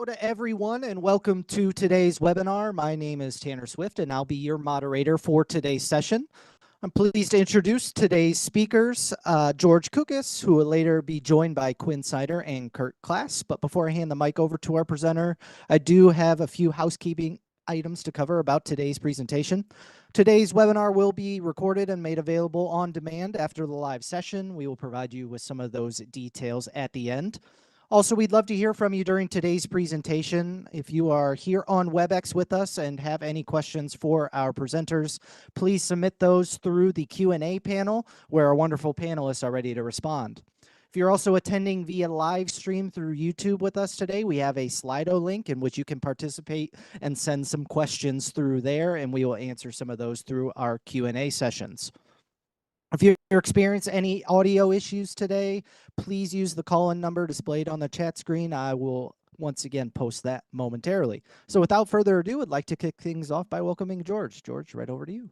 Hello to everyone and welcome to today's webinar. My name is Tanner Swift and I'll be your moderator for today's session. I'm pleased to introduce today's speakers, George Kukis, who will later be joined by Quinn Sider and Kurt Klass. But before I hand the mic over to our presenter, I do have a few housekeeping items to cover about today's presentation. Today's webinar will be recorded and made available on demand after the live session. We will provide you with some of those details at the end. Also, we'd love to hear from you during today's presentation. If you are here on WebEx with us and have any questions for our presenters, please submit those through the Q&A panel where our wonderful panelists are ready to respond. If you're also attending via live stream through YouTube with us today, we have a Slido link in which you can participate and send some questions through there, and we will answer some of those through our Q&A sessions. If you experience any audio issues today, please use the call-in number displayed on the chat screen. I will once again post that momentarily. So without further ado, I'd like to kick things off by welcoming George. George, right over to you.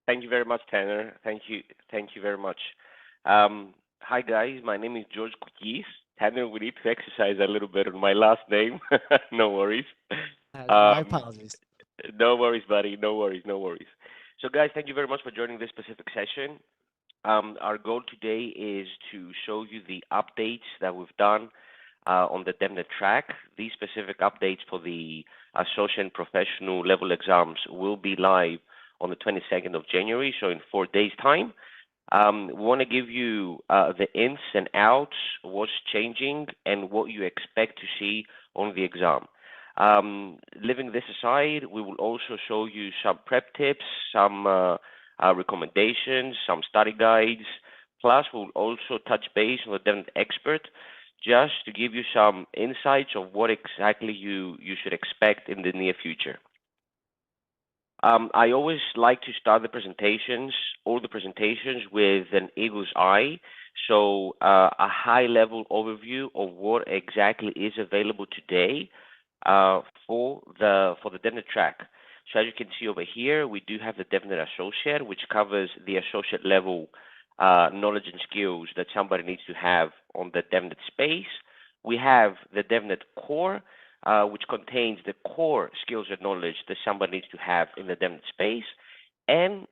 Thank you very much, Tanner. Thank you very much. Hi guys, my name is George Kukis. Tanner, we need to exercise a little bit on my last name. No worries. My apologies. No worries, buddy. No worries. So guys, thank you very much for joining this specific session. Our goal today is to show you the updates that we've done on the DevNet track. These specific updates for the associate and professional level exams will be live on the 22nd of January, so in 4 days' time. We want to give you the ins and outs, what's changing, and what you expect to see on the exam. Leaving this aside, we will also show you some prep tips, some recommendations, some study guides. Plus, we'll also touch base on the DevNet expert just to give you some insights of what exactly you should expect in the near future. I always like to start all the presentations with an eagle's eye. So a high-level overview of what exactly is available today for the DevNet track. So as you can see over here, we do have the DevNet Associate, which covers the associate level knowledge and skills that somebody needs to have on the DevNet space. We have the DevNet Core, which contains the core skills and knowledge that somebody needs to have in the DevNet space. And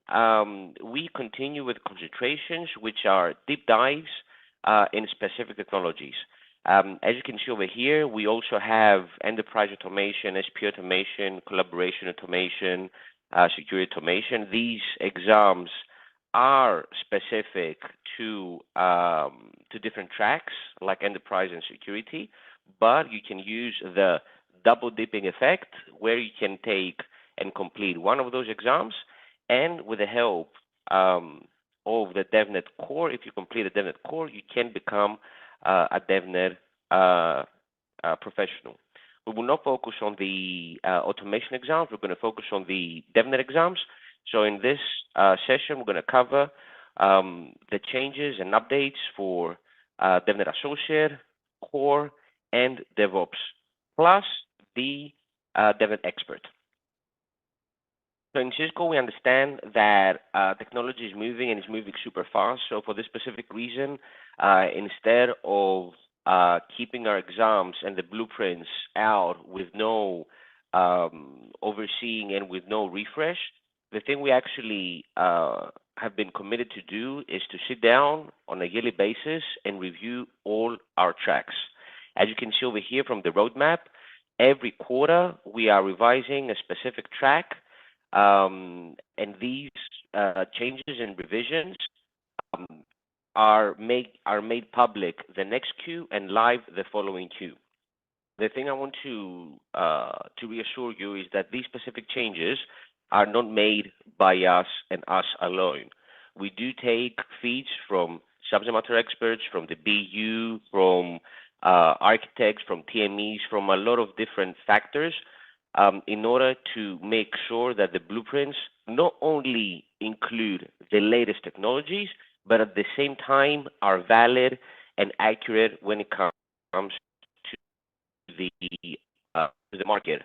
we continue with concentrations, which are deep dives in specific technologies. As you can see over here, we also have enterprise automation, SP automation, collaboration automation, security automation. These exams are specific to different tracks like enterprise and security, but you can use the double dipping effect where you can take and complete one of those exams, and with the help of the DevNet Core, if you complete the DevNet Core, you can become a DevNet professional. We will not focus on the automation exams. We're going to focus on the DevNet exams. So in this session, we're going to cover the changes and updates for DevNet Associate, Core, and DevOps, plus the DevNet Expert. So in Cisco, we understand that technology is moving and it's moving super fast. So for this specific reason, instead of keeping our exams and the blueprints out with no overseeing and with no refresh, the thing we actually have been committed to do is to sit down on a yearly basis and review all our tracks. As you can see over here from the roadmap, every quarter we are revising a specific track, and these changes and revisions are made public the next Q and live the following Q. The thing I want to reassure you is that these specific changes are not made by us and us alone. We do take feeds from subject matter experts, from the BU, from architects, from TMEs, from a lot of different factors in order to make sure that the blueprints not only include the latest technologies, but at the same time are valid and accurate when it comes to the market.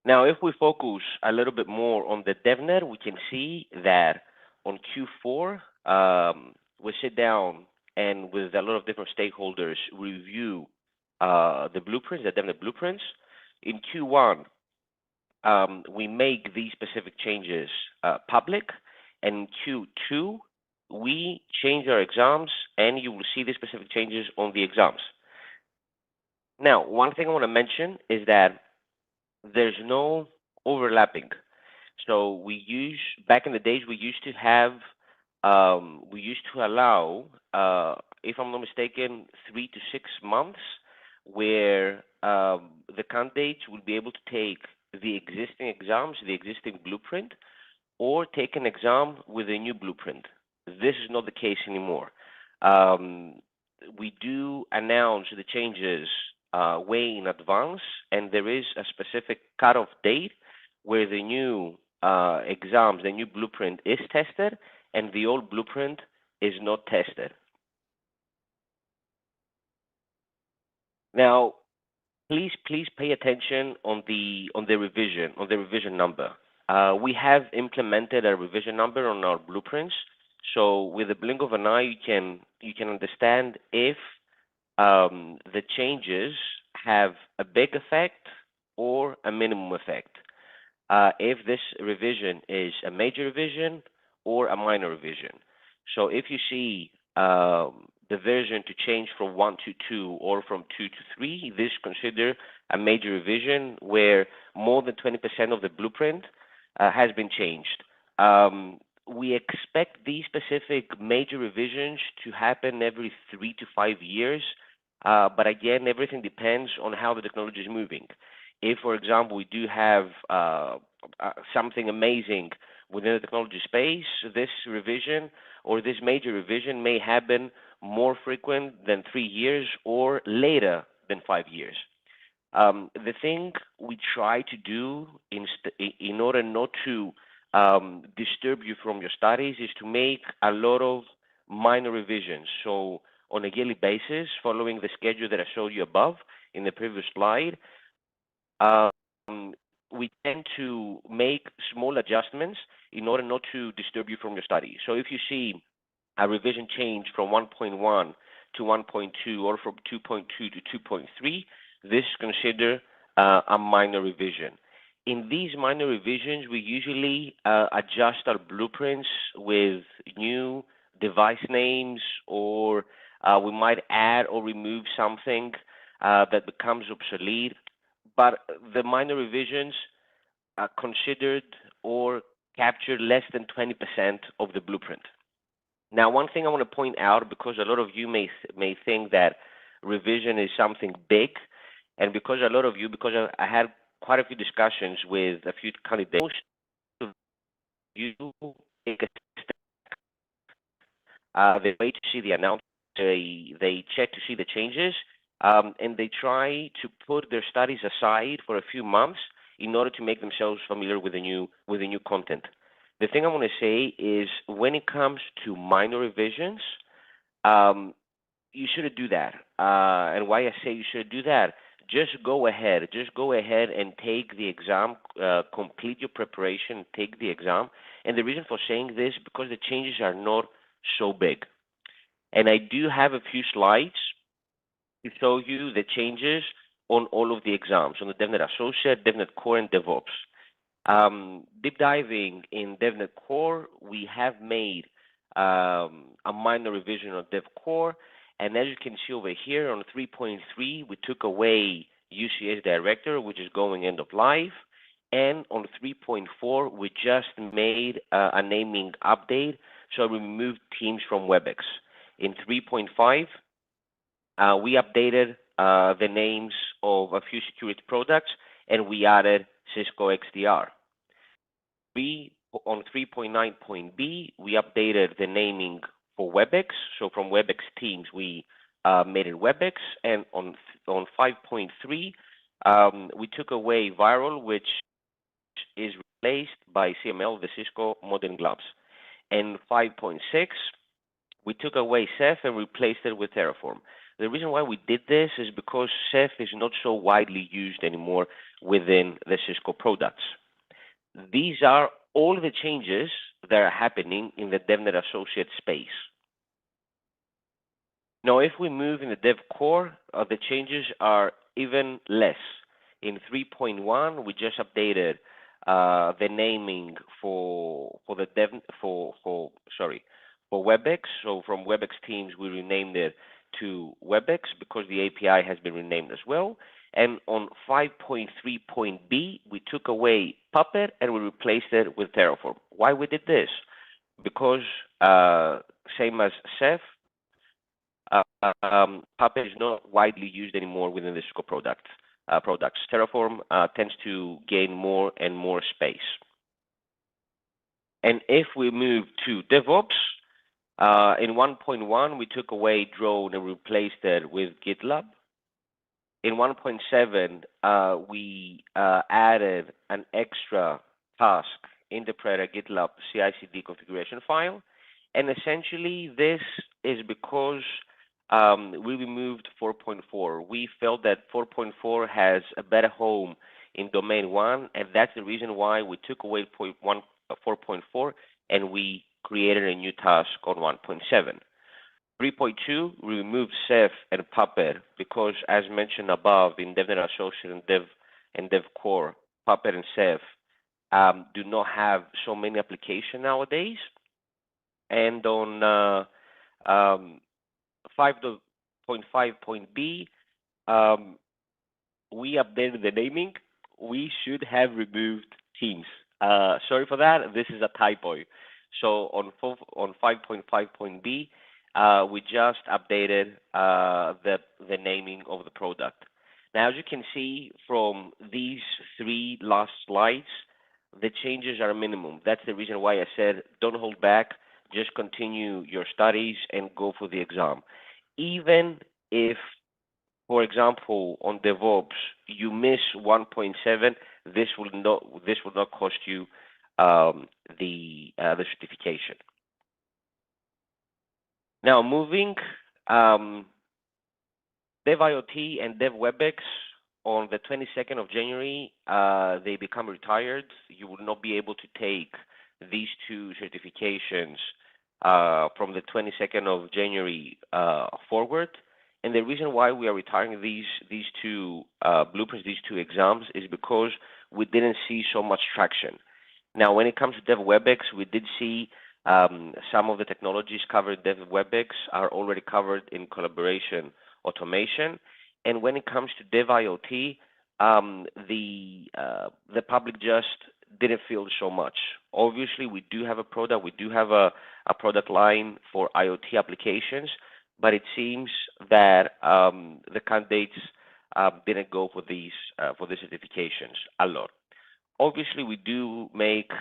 Now, if we focus a little bit more on the DevNet, we can see that on Q4, we sit down and with a lot of different stakeholders review the blueprints, the DevNet blueprints. In Q1, we make these specific changes public, and in Q2, we change our exams, and you will see the specific changes on the exams. Now, one thing I want to mention is that there's no overlapping. So back in the days, we used to allow, if I'm not mistaken, 3 to 6 months where the candidates would be able to take the existing exams, the existing blueprint, or take an exam with a new blueprint. This is not the case anymore. We do announce the changes way in advance, and there is a specific cutoff date where the new exams, the new blueprint is tested, and the old blueprint is not tested. Now, please pay attention on the revision number. We have implemented a revision number on our blueprints, so with the blink of an eye, you can understand if the changes have a big effect or a minimum effect. If this revision is a major revision or a minor revision. So if you see the version to change from 1 to 2 or from 2 to 3, this is considered a major revision where more than 20% of the blueprint has been changed. We expect these specific major revisions to happen every 3 to 5 years, but again, everything depends on how the technology is moving. If, for example, we do have something amazing within the technology space, this revision or this major revision may happen more frequent than 3 years or later than 5 years. The thing we try to do in order not to disturb you from your studies is to make a lot of minor revisions. So on a yearly basis, following the schedule that I showed you above in the previous slide, we tend to make small adjustments in order not to disturb you from your studies. So if you see a revision change from 1.1 to 1.2 or from 2.2 to 2.3, this is considered a minor revision. In these minor revisions, we usually adjust our blueprints with new device names, or we might add or remove something that becomes obsolete. But the minor revisions are considered or capture less than 20% of the blueprint. Now, one thing I want to point out, because a lot of you may think that revision is something big, and because I had quite a few discussions with a few candidates, most of you take a step. They wait to see the announcement, they check to see the changes, and they try to put their studies aside for a few months in order to make themselves familiar with the new content. The thing I want to say is, when it comes to minor revisions, you shouldn't do that. And why I say you should do that? Just go ahead and take the exam, complete your preparation, take the exam. And the reason for saying this, because the changes are not so big. And I do have a few slides to show you the changes on all of the exams, on the DevNet Associate, DevNet Core, and DevOps. Deep diving in DevNet Core, we have made a minor revision of Dev Core, and as you can see over here on 3.3, we took away UCS Director, which is going end of life, and on 3.4, we just made a naming update, so we removed Teams from WebEx. In 3.5, we updated the names of a few security products, and we added Cisco XDR. On 3.9.b, we updated the naming for WebEx. So from WebEx Teams, we made it WebEx. And on 5.3, we took away Viral, which is replaced by CML, the Cisco Modern Gloves. And 5.6, we took away Ceph and replaced it with Terraform. The reason why we did this is because Ceph is not so widely used anymore within the Cisco products. These are all the changes that are happening in the DevNet Associate space. Now, if we move in the dev core, the changes are even less. In 3.1, we just updated the naming for the dev for WebEx. So from WebEx Teams, we renamed it to WebEx because the API has been renamed as well. And on 5.3.b, we took away Puppet and we replaced it with Terraform. Why we did this? Because same as Ceph, Puppet is not widely used anymore within the Cisco products. Terraform tends to gain more and more space. And if we move to DevOps, in 1.1, we took away drone and replaced it with GitLab. In 1.7, we added an extra task interpreter GitLab CI/CD configuration file. And essentially, this is because we removed 4.4. We felt that 4.4 has a better home in domain 1, and that's the reason why we took away 4.4 and we created a new task on 1.7. 3.2, we removed Ceph and Puppet because, as mentioned above, in DevNet Associate and Dev Core, Puppet and Ceph do not have so many applications nowadays. And on 5.5.b, we updated the naming. We should have removed Teams. Sorry for that. This is a typo. So on 5.5.b, we just updated the naming of the product. Now, as you can see from these three last slides, the changes are minimum. That's the reason why I said don't hold back. Just continue your studies and go for the exam. Even if, for example, on DevOps you miss 1.7, this will not cost you the certification. Now, moving DevIoT and DevWebEx on the 22nd of January, they become retired. You will not be able to take these two certifications from the 22nd of January forward. And the reason why we are retiring these two blueprints, these two exams, is because we didn't see so much traction. Now, when it comes to DevWebEx, we did see some of the technologies covered in DevWebEx are already covered in collaboration automation. And when it comes to DevIoT, the public just didn't feel so much. Obviously, we do have a product. We do have a product line for IoT applications, but it seems that the candidates didn't go for the certifications a lot. Obviously, we do make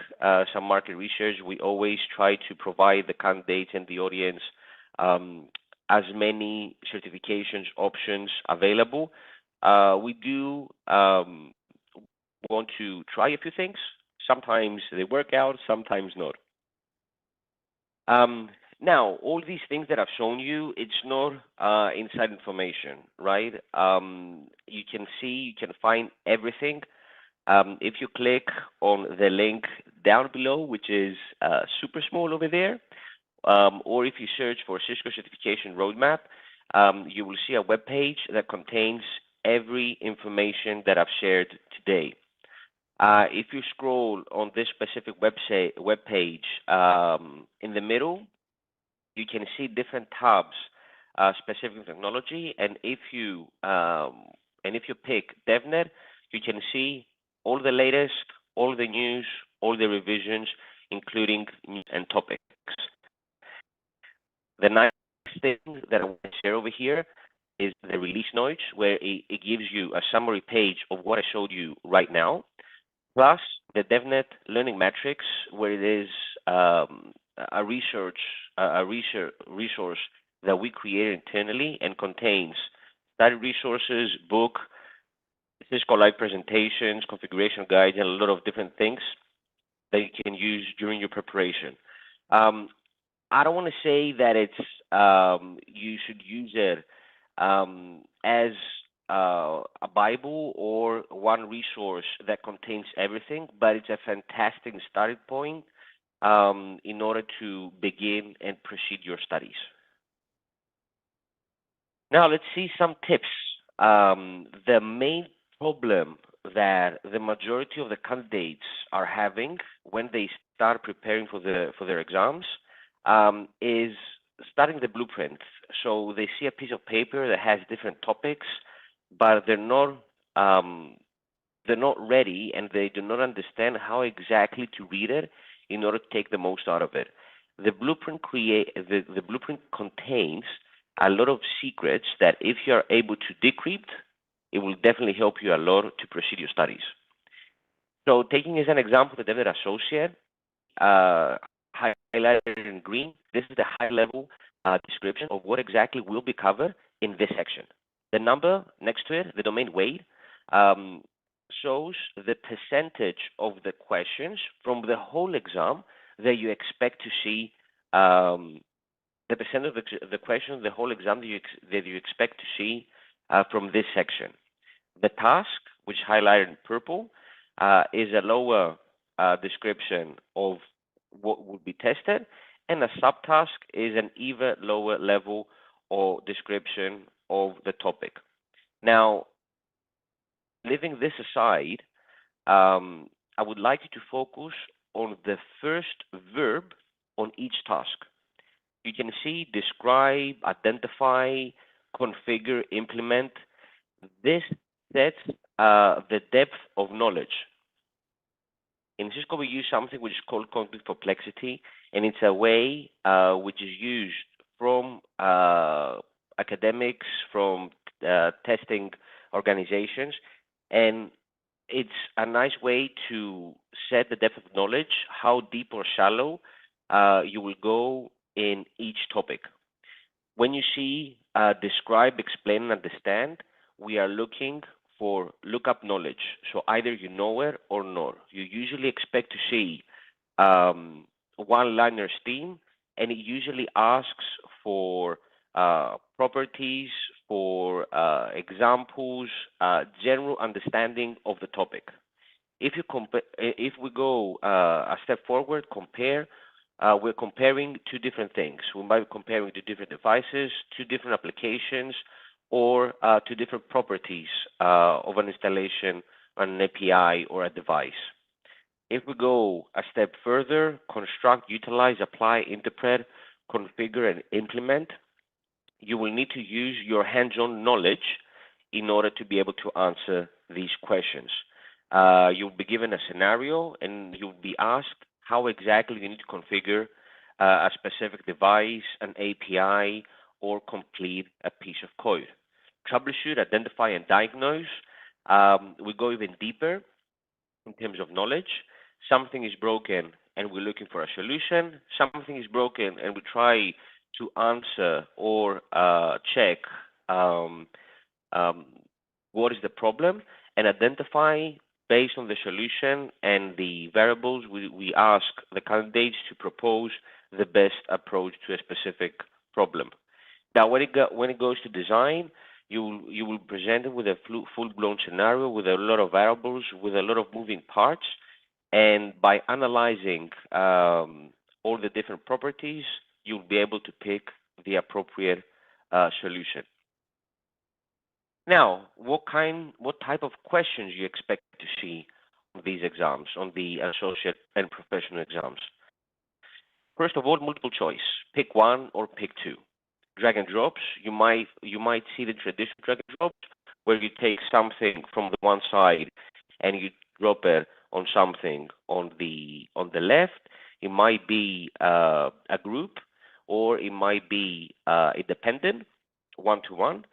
some market research. We always try to provide the candidates and the audience as many certifications options available. We do want to try a few things. Sometimes they work out, sometimes not. Now, all these things that I've shown you, it's not inside information, right? You can see, you can find everything. If you click on the link down below, which is super small over there, or if you search for Cisco Certification Roadmap, you will see a web page that contains every information that I've shared today. If you scroll on this specific web page, in the middle, you can see different tabs, specific technology, and if you pick DevNet, you can see all the latest, all the news, all the revisions, including news and topics. The nice thing that I want to share over here is the release notes, where it gives you a summary page of what I showed you right now, plus the DevNet Learning Matrix, where it is a resource that we created internally and contains study resources, book, Cisco live presentations, configuration guides, and a lot of different things that you can use during your preparation. I don't want to say that it's you should use it as a Bible or one resource that contains everything, but it's a fantastic starting point in order to begin and proceed your studies. Now let's see some tips. The main problem that the majority of the candidates are having when they start preparing for their exams is starting the blueprint. So they see a piece of paper that has different topics, but um, they're not ready and they do not understand how exactly to read it in order to take the most out of it. The blueprint contains a lot of secrets that if you are able to decrypt, it will definitely help you a lot to proceed your studies. So taking as an example the DevNet Associate, uh, highlighted in green, this is the high-level description of what exactly will be covered in this section. The number next to it, the domain weight, um, shows the percentage of the questions from the whole exam that you expect to see, the percentage of the questions, the whole exam that you expect to see from this section. The task, which highlighted in purple, is a lower description of what would be tested, and a subtask is an even lower level or description of the topic. Now, leaving this aside, I would like you to focus on the first verb on each task. You can see describe, identify, configure, implement. This sets the depth of knowledge. In Cisco, we use something which is called cognitive complexity, and it's a way which is used from academics, from testing organizations, and it's a nice way to set the depth of knowledge, how deep or shallow you will go in each topic. When you see describe, explain, and understand, we are looking for lookup knowledge. So either you know it or not. You usually expect to see one-liner STEAM, and it usually asks for properties, for examples, general understanding of the topic. If we go a step forward, compare, we're comparing two different things. We might be comparing two different devices, two different applications, or two different properties of an installation on an API or a device. If we go a step further, construct, utilize, apply, interpret, configure, and implement, you will need to use your hands-on knowledge in order to be able to answer these questions. You'll be given a scenario and you'll be asked how exactly you need to configure a specific device, an API, or complete a piece of code. Troubleshoot, identify, and diagnose. We go even deeper in terms of knowledge. Something is broken and we're looking for a solution. Something is broken and we try to answer or check what is the problem and identify based on the solution and the variables. We ask the candidates to propose the best approach to a specific problem. Now, when it goes to design, you will present it with a full-blown scenario with a lot of variables, with a lot of moving parts, and by analyzing all the different properties, you'll be able to pick the appropriate solution. Now, what type of questions you expect to see on these exams, on the associate and professional exams? First of all, multiple choice. Pick one or pick two. Drag and drops. You might see the traditional drag and drops where you take something from the one side and you drop it on something on the left. It might be a group, or it might be independent, one-to-one.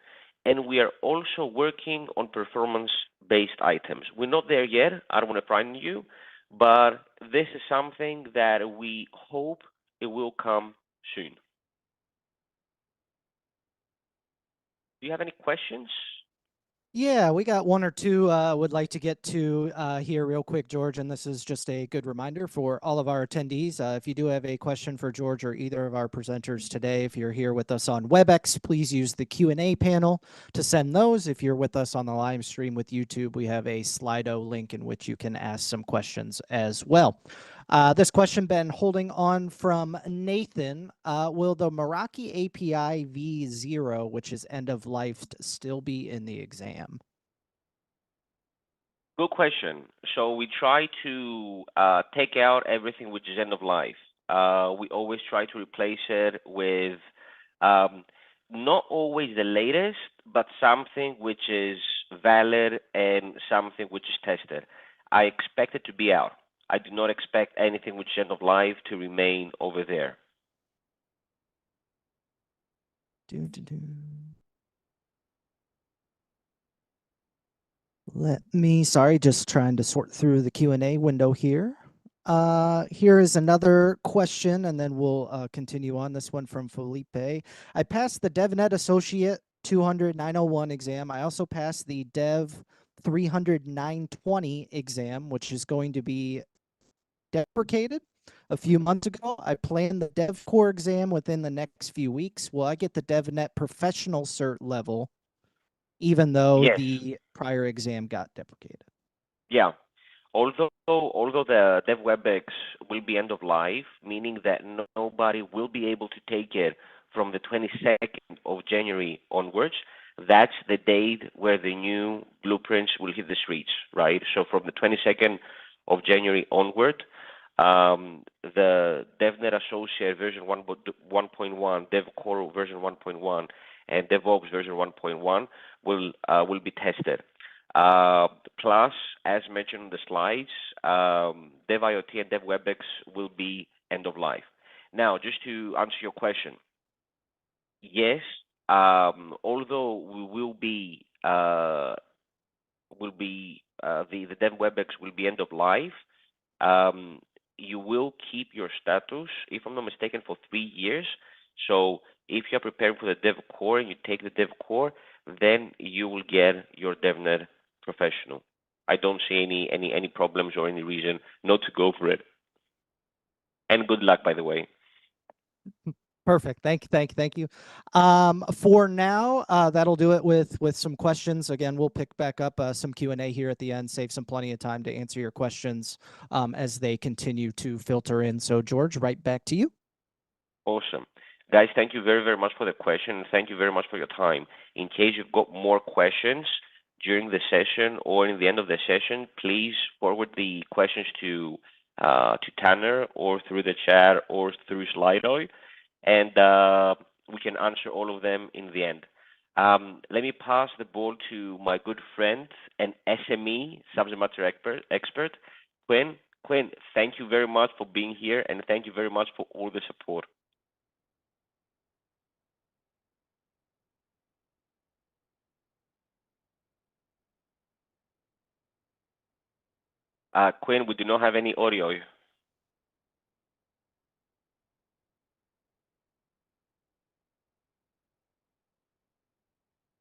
And we are also working on performance-based items. We're not there yet. I don't want to frighten you, but this is something that we hope it will come soon. Do you have any questions? Yeah, we got one or two would like to get to here real quick, George, and this is just a good reminder for all of our attendees. If you do have a question for George or either of our presenters today, if you're here with us on WebEx, please use the Q&A panel to send those. If you're with us on the live stream with YouTube, we have a Slido link in which you can ask some questions as well. This question been holding on from Nathan. Will the Meraki API v0, which is end of life, still be in the exam? Good question. So we try to take out everything which is end of life. We always try to replace it with not always the latest, but something which is valid and something which is tested. I expect it to be out. I do not expect anything which is end of life to remain over there. Sorry, just trying to sort through the Q&A window here. Here is another question, and then we'll continue on. This one from Felipe. I passed the DevNet Associate 200-901 exam. I also passed the Dev 300-920 exam, which is going to be deprecated a few months ago. I planned the Dev Core exam within the next few weeks. Will I get the DevNet Professional Cert level, even though Yes. the prior exam got deprecated? Yeah. Although the DevWebEx will be end of life, meaning that nobody will be able to take it from the 22nd of January onwards, that's the date where the new blueprints will hit the streets, right? So from the 22nd of January onward, the DevNet Associate version 1.1, Dev Core version 1.1, and DevOps version 1.1 will be tested. Plus, as mentioned in the slides, DevIoT and DevWebEx will be end of life. Now, just to answer your question, yes, although we will be the DevWebEx will be end of life, you will keep your status, if I'm not mistaken, for 3 years. So if you're preparing for the Dev Core and you take the Dev Core, then you will get your DevNet Professional. I don't see any problems or any reason not to go for it. And good luck, by the way. Perfect. Thank you. For now, that'll do it with some questions. Again, we'll pick back up some Q&A here at the end, save some plenty of time to answer your questions as they continue to filter in. So George, right back to you. Awesome. Guys, thank you very, very much for the question. And thank you very much for your time. In case you've got more questions during the session or in the end of the session, please forward the questions to Tanner or through the chat or through Slido, and we can answer all of them in the end. Let me pass the ball to my good friend and SME, subject matter expert, Quinn. Quinn, thank you very much for being here, and thank you very much for all the support. Quinn, we do not have any audio.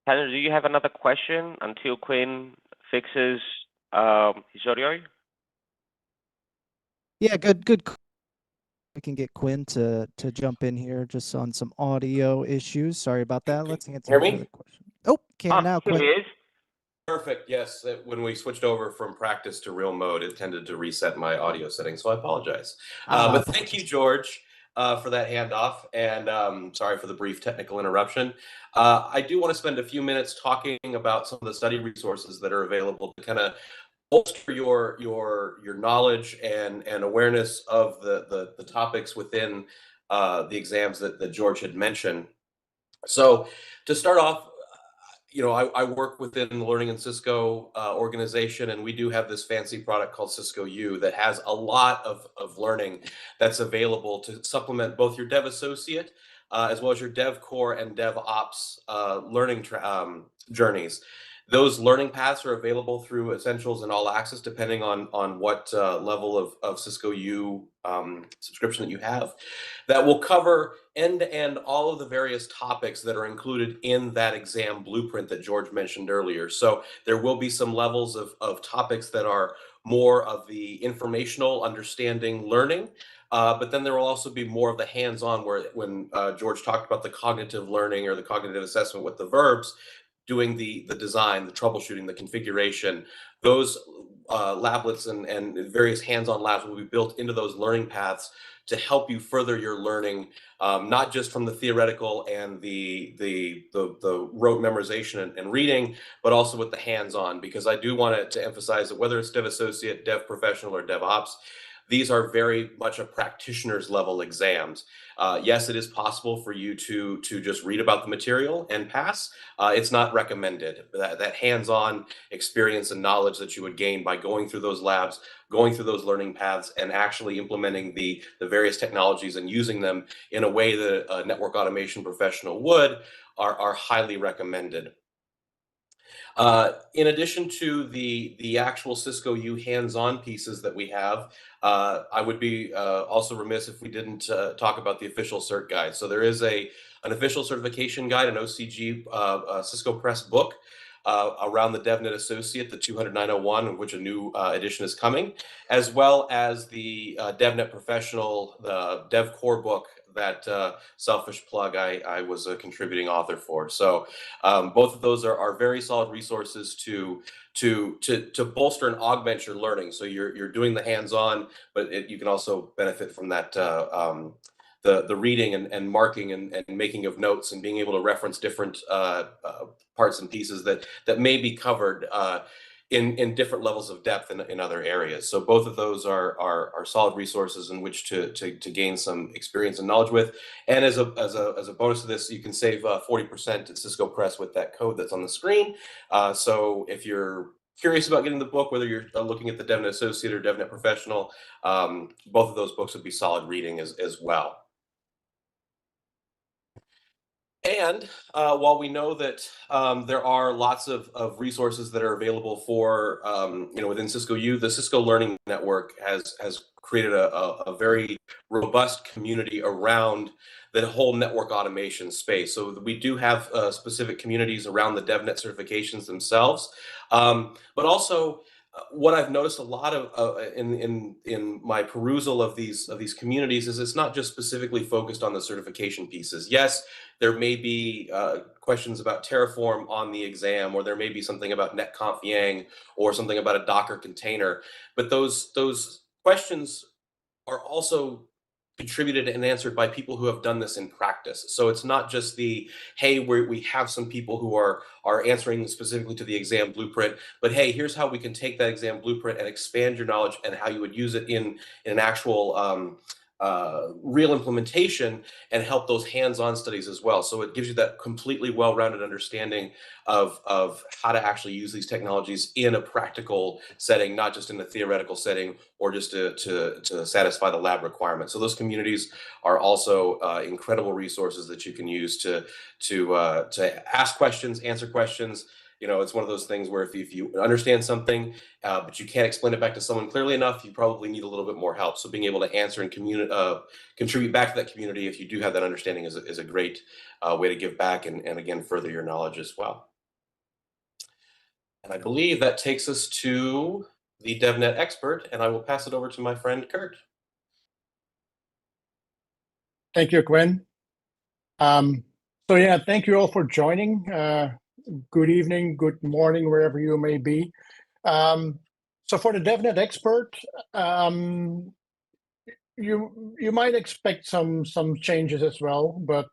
Tanner, do you have another question until Quinn fixes his audio? Yeah, good. We can get Quinn to jump in here just on some audio issues. Sorry about that. Let's answer another question. Oh, can now, Quinn. Here he is. Perfect. Yes, when we switched over from practice to real mode, it tended to reset my audio settings, so I apologize. But thank you, George, for that handoff, and sorry for the brief technical interruption. I do want to spend a few minutes talking about some of the study resources that are available to kind of bolster your knowledge and awareness of the topics within the exams that George had mentioned. So to start off, I work within the Learning in Cisco organization, and we do have this fancy product called Cisco U that has a lot of learning that's available to supplement both your Dev Associate as well as your Dev Core and DevOps learning journeys. Those learning paths are available through Essentials and All Access, depending on what level of Cisco U subscription that you have. That will cover end-to-end all of the various topics that are included in that exam blueprint that George mentioned earlier. So there will be some levels of topics that are more of the informational understanding learning, but then there will also be more of the hands-on when George talked about the cognitive learning or the cognitive assessment with the verbs, doing the design, the troubleshooting, the configuration. Those lablets and various hands-on labs will be built into those learning paths to help you further your learning, not just from the theoretical and the rote memorization and reading, but also with the hands-on. Because I do want to emphasize that whether it's Dev Associate, Dev Professional, or DevOps, these are very much a practitioner's level exams. Yes, it is possible for you to just read about the material and pass. It's not recommended. That hands-on experience and knowledge that you would gain by going through those labs, going through those learning paths, and actually implementing the various technologies and using them in a way that a network automation professional would are highly recommended. In addition to the actual Cisco U hands-on pieces that we have, I would be also remiss if we didn't talk about the official cert guide. So there is an official certification guide, an OCG Cisco Press book around the DevNet Associate, the 20901, of which a new edition is coming, as well as the DevNet Professional, the Dev Core book that selfish plug I was a contributing author for. So both of those are very solid resources to bolster and augment your learning. So you're doing the hands-on, but you can also benefit from that the reading and marking and making of notes and being able to reference different parts and pieces that may be covered in different levels of depth in other areas. So both of those are solid resources in which to gain some experience and knowledge with. And as a bonus to this, you can save 40% at Cisco Press with that code that's on the screen. So if you're curious about getting the book, whether you're looking at the DevNet Associate or DevNet Professional, both of those books would be solid reading as well. And while we know that there are lots of resources that are available for, within Cisco U, the Cisco Learning Network has created a very robust community around the whole network automation space. So we do have specific communities around the DevNet certifications themselves, but also what I've noticed a lot of in my perusal of these communities is it's not just specifically focused on the certification pieces. Yes, there may be questions about Terraform on the exam, or there may be something about netconf yang, or something about a Docker container, but those questions are also contributed and answered by people who have done this in practice. So it's not just the, hey, we have some people who are answering specifically to the exam blueprint, but hey, here's how we can take that exam blueprint and expand your knowledge and how you would use it in an actual real implementation and help those hands-on studies as well. So it gives you that completely well-rounded understanding of how to actually use these technologies in a practical setting, not just in a theoretical setting or just to satisfy the lab requirements. So those communities are also incredible resources that you can use to ask questions, answer questions. It's one of those things where if you understand something, but you can't explain it back to someone clearly enough, you probably need a little bit more help. So being able to answer and contribute back to that community, if you do have that understanding, is a great way to give back and again, further your knowledge as well. And I believe that takes us to the DevNet expert, and I will pass it over to my friend, Kurt. Thank you, Quinn. So yeah, thank you all for joining. Good evening, good morning, wherever you may be. So for the DevNet expert, you might expect some changes as well, but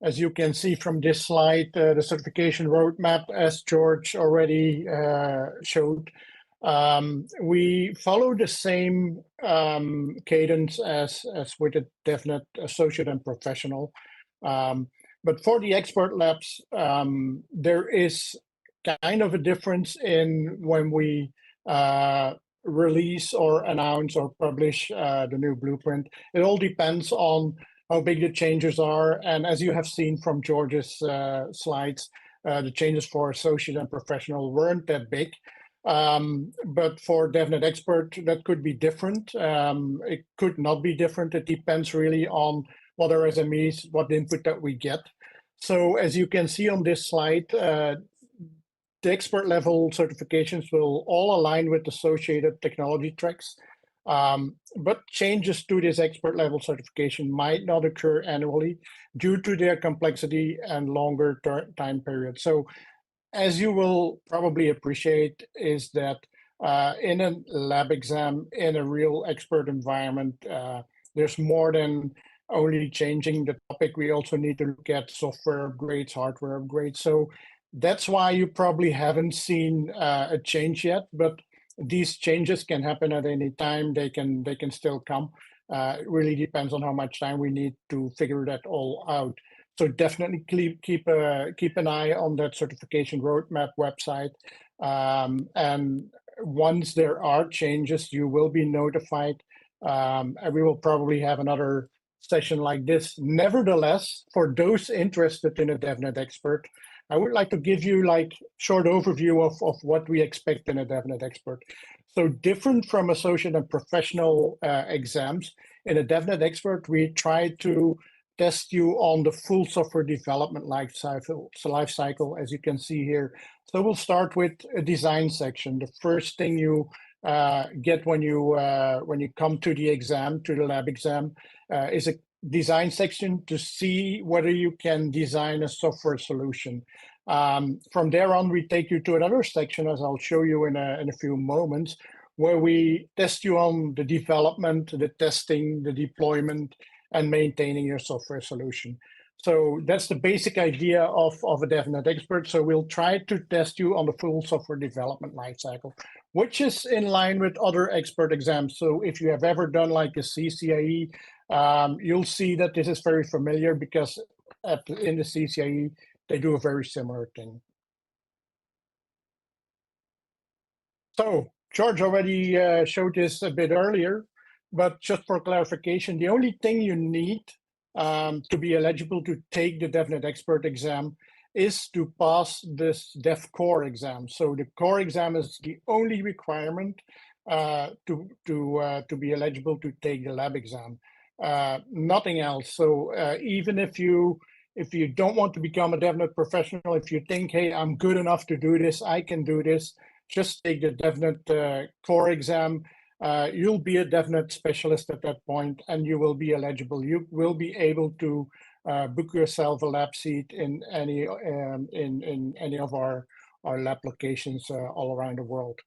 as you can see from this slide, the certification roadmap, as George already showed, we follow the same cadence as with the DevNet Associate and Professional. But for the expert labs, there is kind of a difference in when we release or announce or publish the new blueprint. It all depends on how big the changes are. And as you have seen from George's slides, the changes for associate and professional weren't that big. But for DevNet expert, that could be different. It could not be different. It depends really on what our SMEs, what input that we get. So as you can see on this slide, the expert level certifications will all align with associated technology tracks. But changes to this expert level certification might not occur annually due to their complexity and longer time period. So as you will probably appreciate, is that in a lab exam, in a real expert environment, there's more than only changing the topic. We also need to look at software upgrades, hardware upgrades. So that's why you probably haven't seen a change yet, but these changes can happen at any time. They can still come. It really depends on how much time we need to figure that all out. So definitely keep an eye on that certification roadmap website. And once there are changes, you will be notified. And we will probably have another session like this. Nevertheless, for those interested in a DevNet expert, I would like to give you like short overview of what we expect in a DevNet expert. So different from associate and professional exams, in a DevNet expert, we try to test you on the full software development life cycle, as you can see here. So we'll start with a design section. The first thing you get when you come to the exam, to the lab exam, is a design section to see whether you can design a software solution. From there on, we take you to another section, as I'll show you in a few moments, where we test you on the development, the testing, the deployment, and maintaining your software solution. So that's the basic idea of a DevNet expert. So we'll try to test you on the full software development lifecycle, which is in line with other expert exams. So if you have ever done like a CCIE, you'll see that this is very familiar because in the CCIE, they do a very similar thing. So George already showed this a bit earlier, but just for clarification, the only thing you need to be eligible to take the DevNet expert exam is to pass this Dev Core exam. So the core exam is the only requirement to be eligible to take the lab exam. Nothing else. So even if you don't want to become a DevNet professional, if you think, hey, I'm good enough to do this, I can do this, just take the DevNet core exam. You'll be a DevNet specialist at that point, and you will be eligible. You will be able to book yourself a lab seat in any of our lab locations all around the world.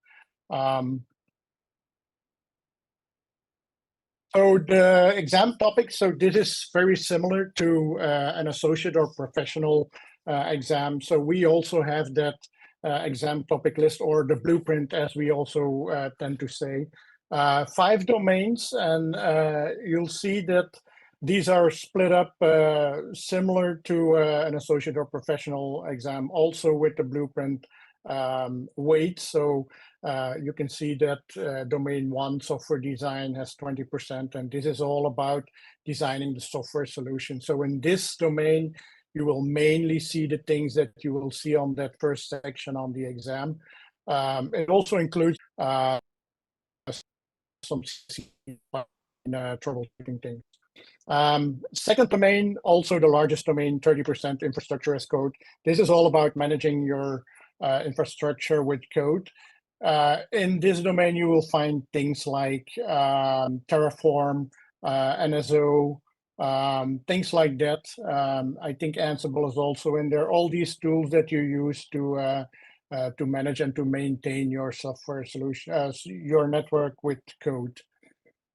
So the exam topic, so this is very similar to an associate or professional exam. So we also have that exam topic list, or the blueprint, as we also tend to say. 5 domains, and you'll see that these are split up similar to an associate or professional exam, also with the blueprint weight. So you can see that domain 1, software design, has 20%, and this is all about designing the software solution. So in this domain, you will mainly see the things that you will see on that first section on the exam. It also includes some troubleshooting things. Second domain, also the largest domain, 30% infrastructure as code. This is all about managing your infrastructure with code. In this domain, you will find things like Terraform, NSO, things like that. I think Ansible is also in there. All these tools that you use to manage and to maintain your software solution, your network with code.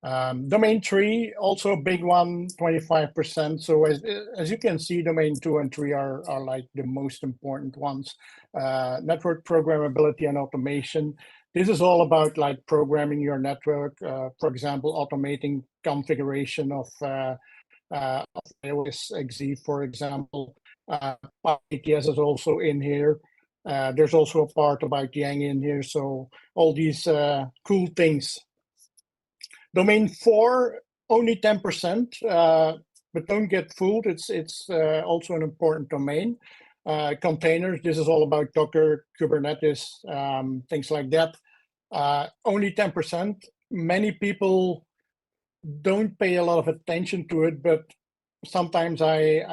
Domain 3, also a big one, 25%. So as you can see, domain 2 and 3 are like the most important ones. Network programmability and automation. This is all about like programming your network, for example, automating configuration of iOS XE, for example. ATS is also in here. There's also a part about Yang in here. So all these cool things. Domain 4, only 10%, but don't get fooled. It's also an important domain. Containers, this is all about Docker, Kubernetes, things like that. Only 10%. Many people don't pay a lot of attention to it, but sometimes I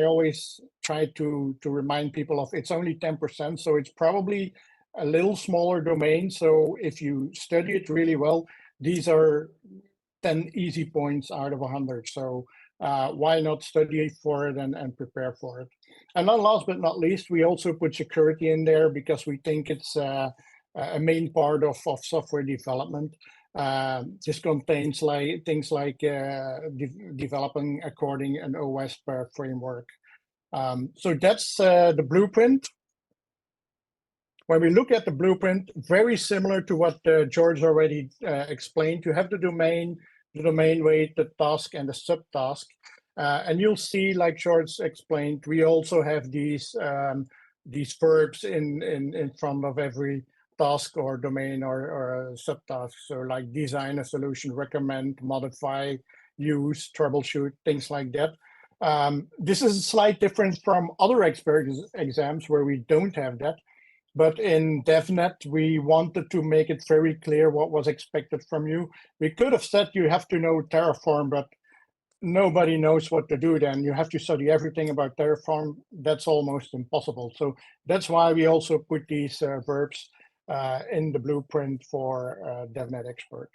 always try to remind people of it's only 10%, so it's probably a little smaller domain. So if you study it really well, these are 10 easy points out of 100. So why not study for it and prepare for it? And then last but not least, we also put security in there because we think it's a main part of software development. This contains things like developing according an OWASP framework. So that's the blueprint. When we look at the blueprint, very similar to what George already explained. You have the domain weight, the task, and the subtask. And you'll see, like George explained, we also have these verbs in front of every task or domain or subtask. So like design a solution, recommend, modify, use, troubleshoot, things like that. This is a slight difference from other expert exams where we don't have that. But in DevNet, we wanted to make it very clear what was expected from you. We could have said you have to know Terraform, but nobody knows what to do then. You have to study everything about Terraform. That's almost impossible. So that's why we also put these verbs in the blueprint for DevNet Expert.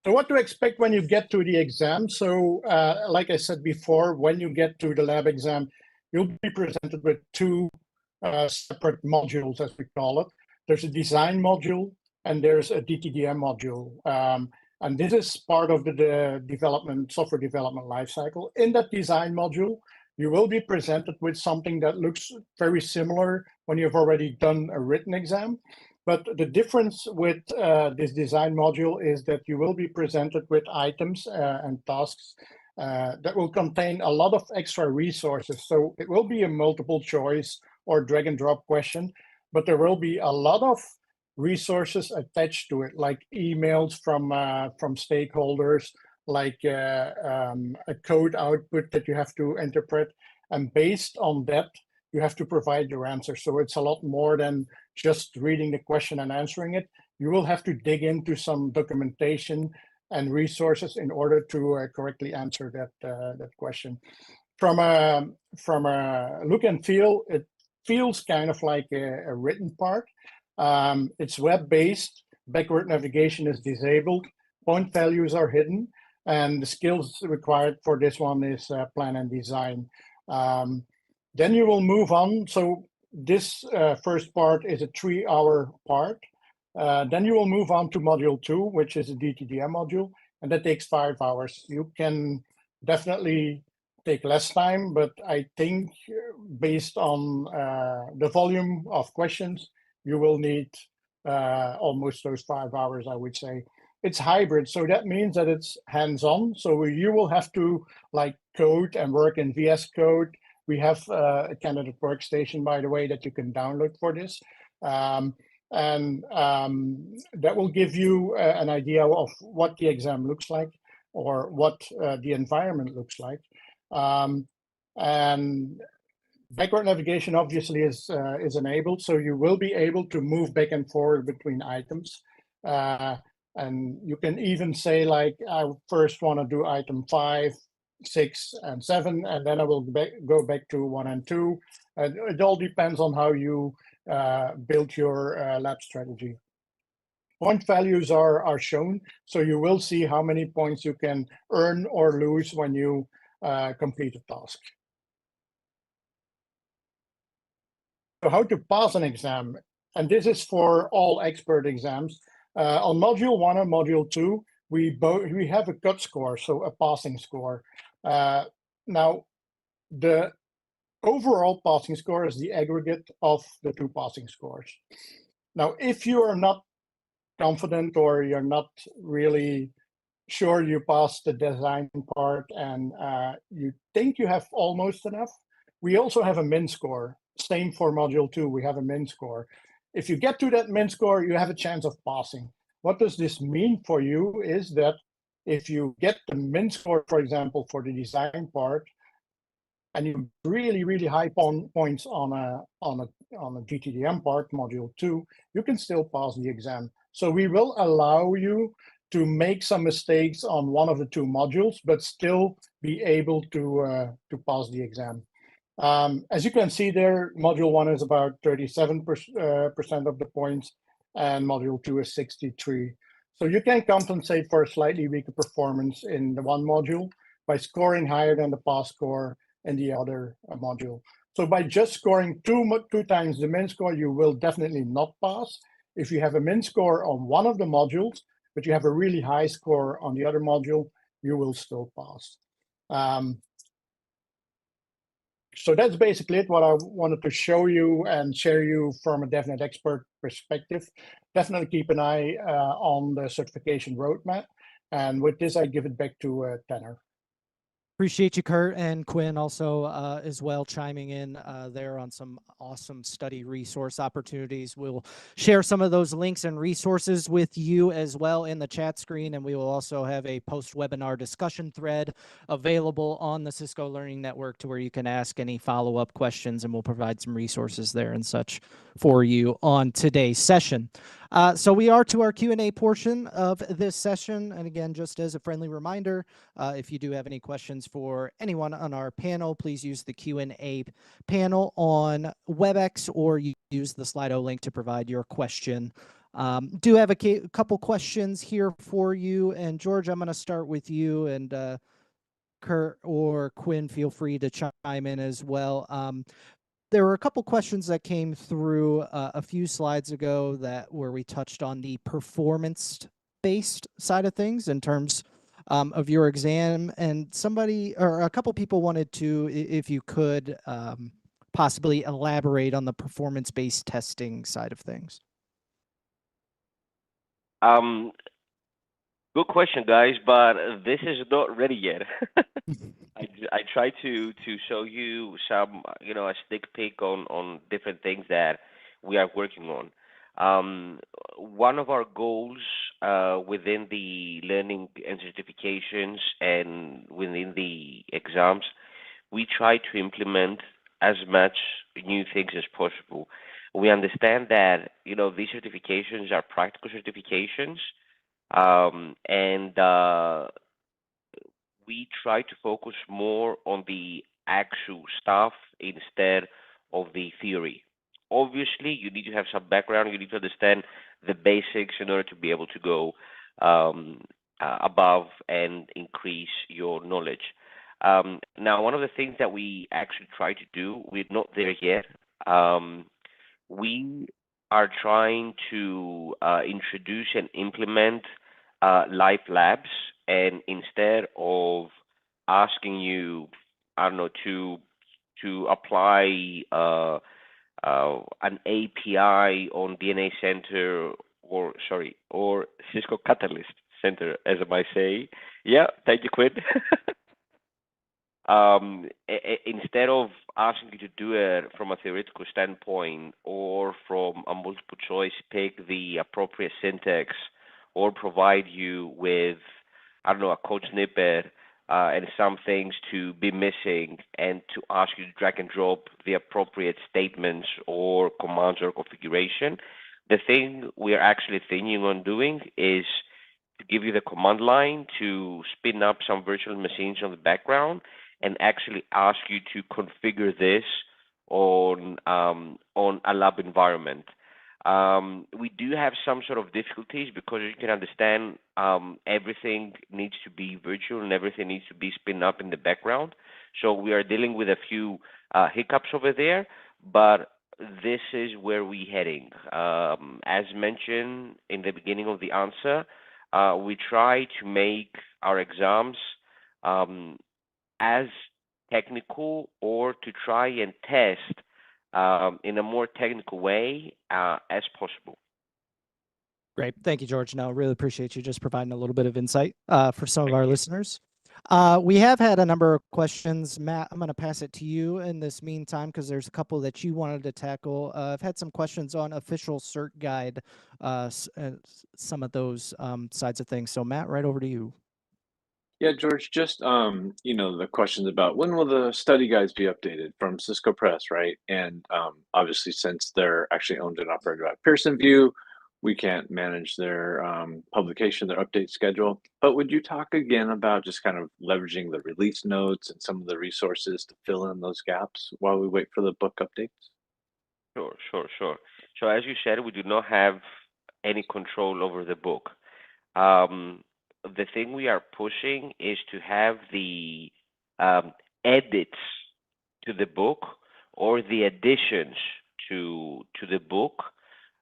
So what to expect when you get to the exam? So like I said before, when you get to the lab exam, you'll be presented with two separate modules, as we call it. There's a design module and there's a DTDM module. And this is part of the software development lifecycle. In that design module, you will be presented with something that looks very similar when you've already done a written exam. But the difference with this design module is that you will be presented with items and tasks that will contain a lot of extra resources. So it will be a multiple choice or drag and drop question, but there will be a lot of resources attached to it, like emails from stakeholders, like a code output that you have to interpret. And based on that, you have to provide your answer. So it's a lot more than just reading the question and answering it. You will have to dig into some documentation and resources in order to correctly answer that question. From a look and feel, it feels kind of like a written part. It's web-based, backward navigation is disabled, point values are hidden, and the skills required for this one is plan and design. Then you will move on. So this first part is a 3-hour part. Then you will move on to module 2, which is a DTDM module, and that takes 5 hours. You can definitely take less time, but I think based on the volume of questions, you will need almost those 5 hours, I would say. It's hybrid, so that means that it's hands-on. So you will have to like code and work in VS Code. We have a candidate workstation, by the way, that you can download for this. And that will give you an idea of what the exam looks like or what the environment looks like. And backward navigation obviously is enabled, so you will be able to move back and forward between items. And you can even say, like, I first want to do item 5, 6, and 7, and then I will go back to 1 and 2. And it all depends on how you build your lab strategy. Point values are shown, so you will see how many points you can earn or lose when you complete a task. So how to pass an exam, and this is for all expert exams. On module 1 and module 2, we have a cut score, so a passing score. Now, the overall passing score is the aggregate of the 2 passing scores. Now, if you are not confident or you're not really sure you passed the design part and you think you have almost enough, we also have a min score. Same for module 2, we have a min score. If you get to that min score, you have a chance of passing. What does this mean for you is that if you get the min score, for example, for the design part, and you really, really high points on a GTDM part, module 2, you can still pass the exam. So we will allow you to make some mistakes on one of the 2 modules, but still be able to pass the exam. As you can see there, module 1 is about 37% of the points, and module 2 is 63. So you can compensate for a slightly weaker performance in the one module, by scoring higher than the pass score in the other module. So by just scoring two times the min score, you will definitely not pass. If you have a min score on one of the modules, but you have a really high score on the other module, you will still pass. So that's basically it, what I wanted to show you and share you from a DevNet expert perspective. Definitely keep an eye on the certification roadmap. And with this, I give it back to Tanner. Appreciate you, Kurt, and Quinn also as well chiming in there on some awesome study resource opportunities. We'll share some of those links and resources with you as well in the chat screen, and we will also have a post-webinar discussion thread available on the Cisco Learning Network to where you can ask any follow-up questions, and we'll provide some resources there and such for you on today's session. So we are to our Q&A portion of this session, and again, just as a friendly reminder, if you do have any questions for anyone on our panel, please use the Q&A panel on WebEx or use the Slido link to provide your question. Do have a couple questions here for you, and George, I'm going to start with you, and Kurt or Quinn, feel free to chime in as well. There were a couple questions that came through a few slides ago where we touched on the performance-based side of things in terms of your exam, and somebody or a couple people wanted to, if you could, possibly elaborate on the performance-based testing side of things. Good question, guys, but this is not ready yet. I try to show you some, a sneak peek on different things that we are working on. One of our goals within the learning and certifications and within the exams, we try to implement as much new things as possible. We understand that, these certifications are practical certifications, and we try to focus more on the actual stuff instead of the theory. Obviously, you need to have some background. You need to understand the basics in order to be able to go above and increase your knowledge. Now, one of the things that we actually try to do, we're not there yet. We are trying to introduce and implement live labs, and instead of asking you, I don't know, to apply an API on DNA Center or Cisco Catalyst Center, as I might say. Yeah, thank you, Quinn. Instead of asking you to do it from a theoretical standpoint or from a multiple choice, pick the appropriate syntax or provide you with, I don't know, a code snippet and some things to be missing, and to ask you to drag and drop the appropriate statements or commands or configuration. The thing we are actually thinking on doing is to give you the command line to spin up some virtual machines on the background and actually ask you to configure this on a lab environment. We do have some sort of difficulties because you can understand everything needs to be virtual and everything needs to be spin up in the background. So we are dealing with a few hiccups over there, but this is where we're heading. As mentioned in the beginning of the answer, we try to make our exams as technical, or to try and test in a more technical way as possible. Great. Thank you, George. No, really appreciate you just providing a little bit of insight for some of our listeners. We have had a number of questions. Matt, I'm going to pass it to you in this meantime because there's a couple that you wanted to tackle. I've had some questions on official cert guide, some of those sides of things. So Matt, right over to you. Yeah, George, just the questions about when will the study guides be updated from Cisco Press, right? And obviously, since they're actually owned and operated by Pearson VUE, we can't manage their publication, their update schedule. But would you talk again about just kind of leveraging the release notes and some of the resources to fill in those gaps while we wait for the book updates? Sure. So as you said, we do not have any control over the book. the thing we are pushing is to have the edits to the book or the additions to the book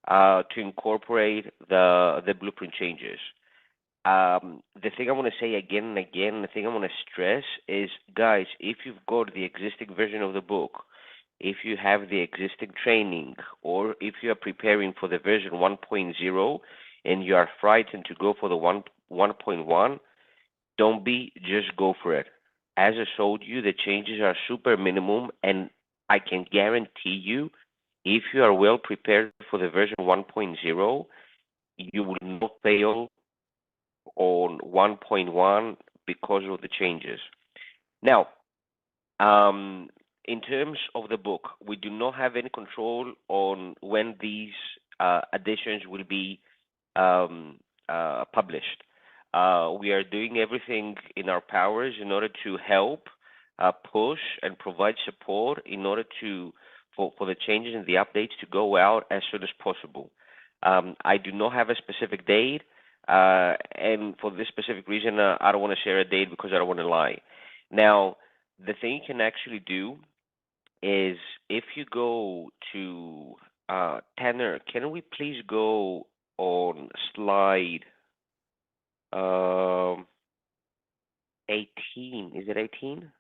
to incorporate the blueprint changes. The thing I want to say again and again, the thing I want to stress is, guys, if you've got the existing version of the book, if you have the existing training, or if you are preparing for the version 1.0 and you are frightened to go for the 1.1, don't be, just go for it. As I showed you, the changes are super minimum, and I can guarantee you, if you are well prepared for the version 1.0, you will not fail on 1.1 because of the changes. Now, in terms of the book, we do not have any control on when these additions will be published. We are doing everything in our powers in order to help push and provide support in order for the changes and the updates to go out as soon as possible. I do not have a specific date, and for this specific reason, I don't want to share a date because I don't want to lie. Now, the thing you can actually do is, if you go to Tanner, can we please go on slide 18? Is it 18?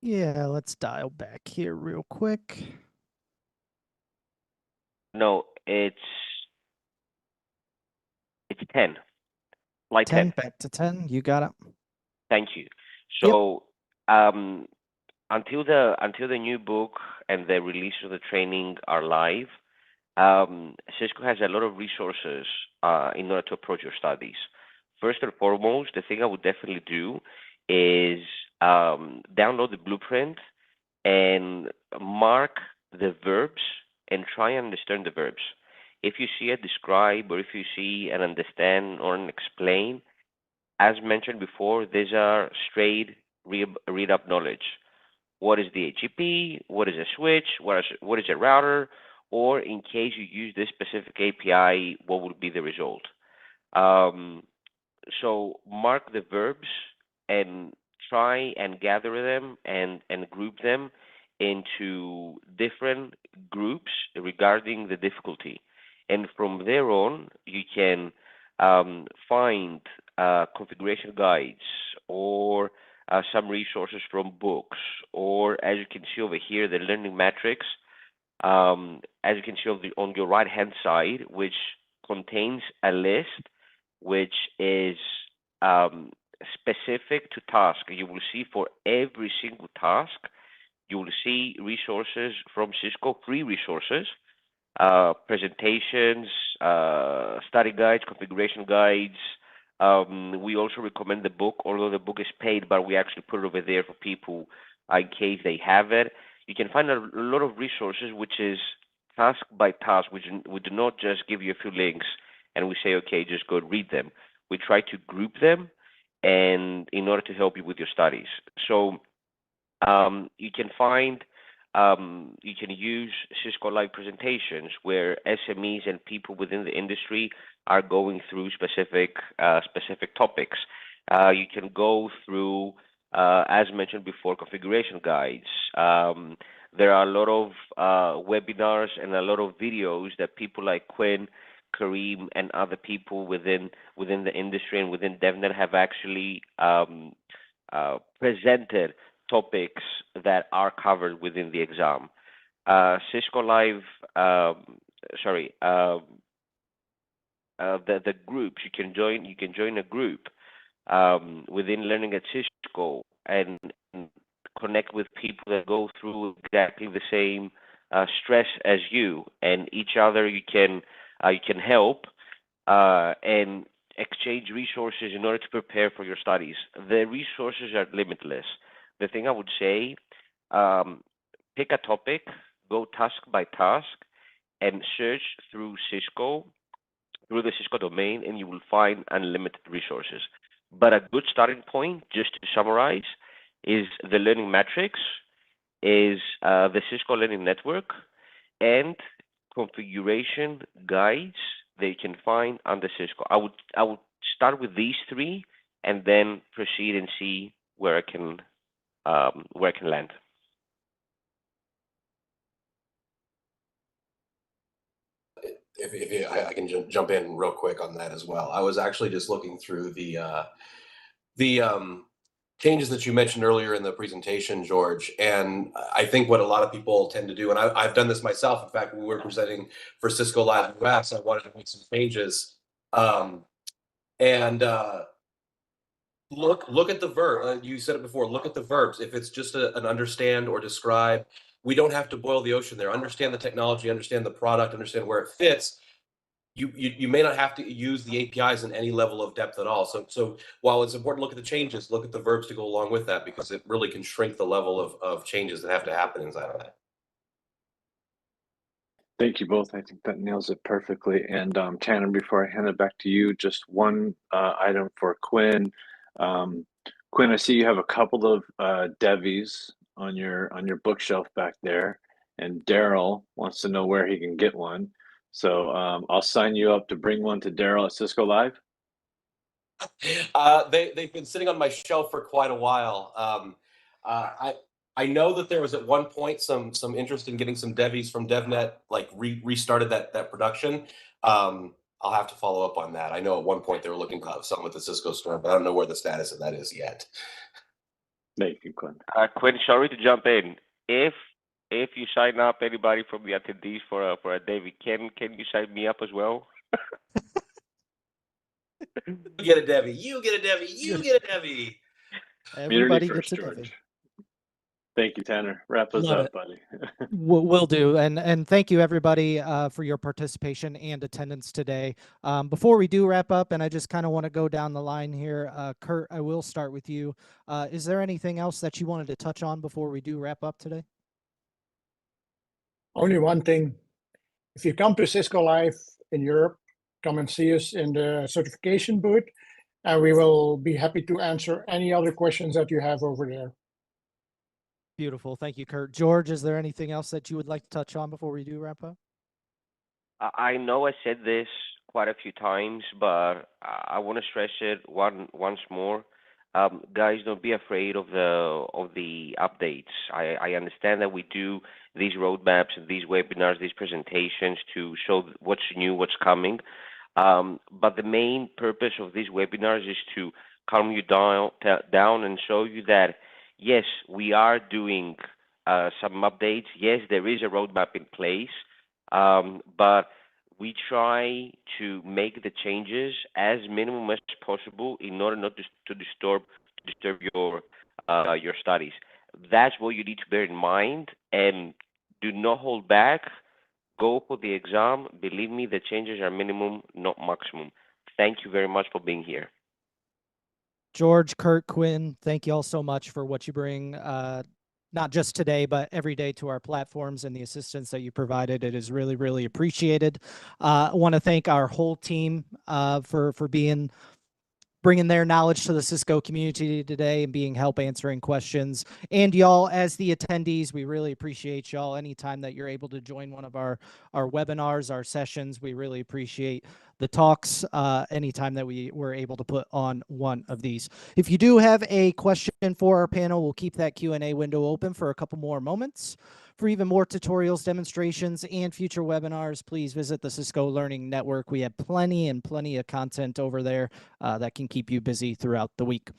Yeah, let's dial back here real quick. No, it's 10. Slide 10. Back to 10. You got it. Thank you. Yep. So until the new book and the release of the training are live, Cisco has a lot of resources in order to approach your studies. First and foremost, the thing I would definitely do is download the blueprint and mark the verbs and try and understand the verbs. If you see a describe, or if you see an understand or an explain, as mentioned before, these are straight read-up knowledge. What is the HTTP? What is a switch? What is a router? Or in case you use this specific API, what would be the result? So mark the verbs and try and gather them and group them into different groups regarding the difficulty. And from there on, you can find configuration guides or some resources from books, or as you can see over here, the learning metrics, as you can see on your right-hand side, which contains a list which is specific to task. You will see for every single task, you will see resources from Cisco, free resources, presentations, study guides, configuration guides. We also recommend the book, although the book is paid, but we actually put it over there for people in case they have it. You can find a lot of resources, which is task by task. We do not just give you a few links and we say, okay, just go read them. We try to group them and in order to help you with your studies. So you can find, you can use Cisco Live presentations where SMEs and people within the industry are going through specific topics. You can go through, as mentioned before, configuration guides. There are a lot of webinars and a lot of videos that people like Quinn, Kareem, and other people within the industry and within DevNet have actually presented topics that are covered within the exam. Cisco Live, the groups you can join a group within Learning at Cisco and connect with people that go through exactly the same stress as you, and each other you can help and exchange resources in order to prepare for your studies. The resources are limitless. The thing I would say, pick a topic, go task by task, and search through the Cisco domain, and you will find unlimited resources. But a good starting point, just to summarize, is the learning metrics, is the Cisco Learning Network, and configuration guides that you can find under Cisco. I would start with these three and then proceed and see where it can land. If I can jump in real quick on that as well. I was actually just looking through the changes that you mentioned earlier in the presentation, George, and I think what a lot of people tend to do, and I've done this myself. In fact, when we were presenting for Cisco Live US, I wanted to make some changes, and look at the verb. You said it before. Look at the verbs. If it's just an understand or describe, we don't have to boil the ocean there. Understand the technology, understand the product, understand where it fits. You may not have to use the APIs in any level of depth at all. So while it's important to look at the changes, look at the verbs to go along with that, because it really can shrink the level of changes that have to happen inside of that. Thank you both. I think that nails it perfectly. And Tanner, before I hand it back to you, just one item for Quinn. Quinn, I see you have a couple of Devies on your bookshelf back there, and Daryl wants to know where he can get one. So I'll sign you up to bring one to Daryl at Cisco Live. They've been sitting on my shelf for quite a while. I know that there was at one point some interest in getting some Devies from DevNet, like restarted that production. I'll have to follow up on that. I know at one point they were looking to have some with the Cisco store, but I don't know where the status of that is yet. Thank you, Quinn. Quinn, sorry to jump in. If you sign up anybody from the attendees for a Davy, can you sign me up as well? You get a Devi. You get a Devi. You get a Devi. Everybody gets a Devi. Thank you, Tanner. Wrap us up, buddy. Will do. And thank you, everybody, for your participation and attendance today. Before we do wrap up, and I just kind of want to go down the line here, Kurt, I will start with you. Is there anything else that you wanted to touch on before we do wrap up today? Only one thing. If you come to Cisco Live in Europe, come and see us in the certification booth, and we will be happy to answer any other questions that you have over there. Beautiful. Thank you, Kurt. George, is there anything else that you would like to touch on before we do wrap up? I know I said this quite a few times, but I want to stress it once more. Guys, don't be afraid of the updates. I understand that we do these roadmaps and these webinars, these presentations to show what's new, what's coming. But the main purpose of these webinars is to calm you down and show you that, yes, we are doing some updates. Yes, there is a roadmap in place, but we try to make the changes as minimum as possible in order not to disturb your studies. That's what you need to bear in mind, and do not hold back. Go for the exam. Believe me, the changes are minimum, not maximum. Thank you very much for being here. George, Kurt, Quinn, thank you all so much for what you bring, not just today, but every day to our platforms and the assistance that you provided. It is really, really appreciated. I want to thank our whole team for bringing their knowledge to the Cisco community today and help answering questions. And y'all, as the attendees, we really appreciate y'all. Anytime that you're able to join one of our webinars, our sessions, we really appreciate the talks anytime that we were able to put on one of these. If you do have a question for our panel, we'll keep that Q&A window open for a couple more moments. For even more tutorials, demonstrations, and future webinars, please visit the Cisco Learning Network. We have plenty of content over there that can keep you busy throughout the week.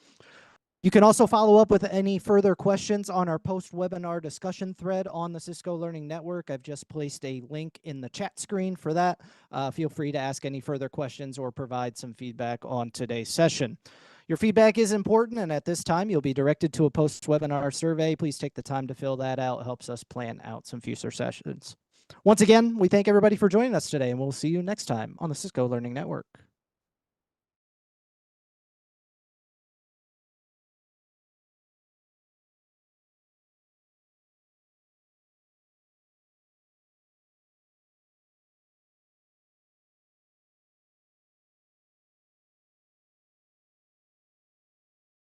You can also follow up with any further questions on our post-webinar discussion thread on the Cisco Learning Network. I've just placed a link in the chat screen for that. Feel free to ask any further questions or provide some feedback on today's session. Your feedback is important, and at this time, you'll be directed to a post-webinar survey. Please take the time to fill that out. It helps us plan out some future sessions. Once again, we thank everybody for joining us today, and we'll see you next time on the Cisco Learning Network.